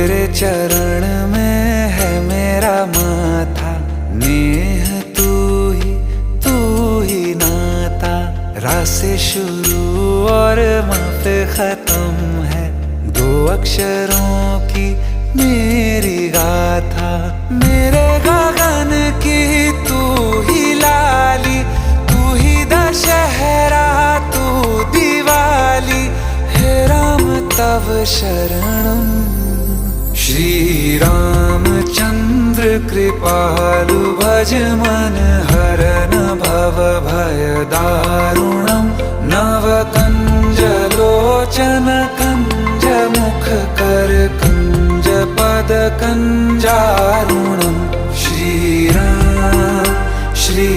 तेरे चरण में है मेरा माथा, नेह तू ही नाता। रा से शुरू और मा पे खत्म है, दो अक्षरों की मेरी गाथा। मेरे गगन की तू ही लाली, तू ही दशहरा, तू दिवाली। हे राम तव शरणम। श्री रामचंद्र कृपालु भज मन हरन भव भय दारुणम। नव कंज लोचन कंज मुख कर कंज पद कंजारुणम। श्री राम श्री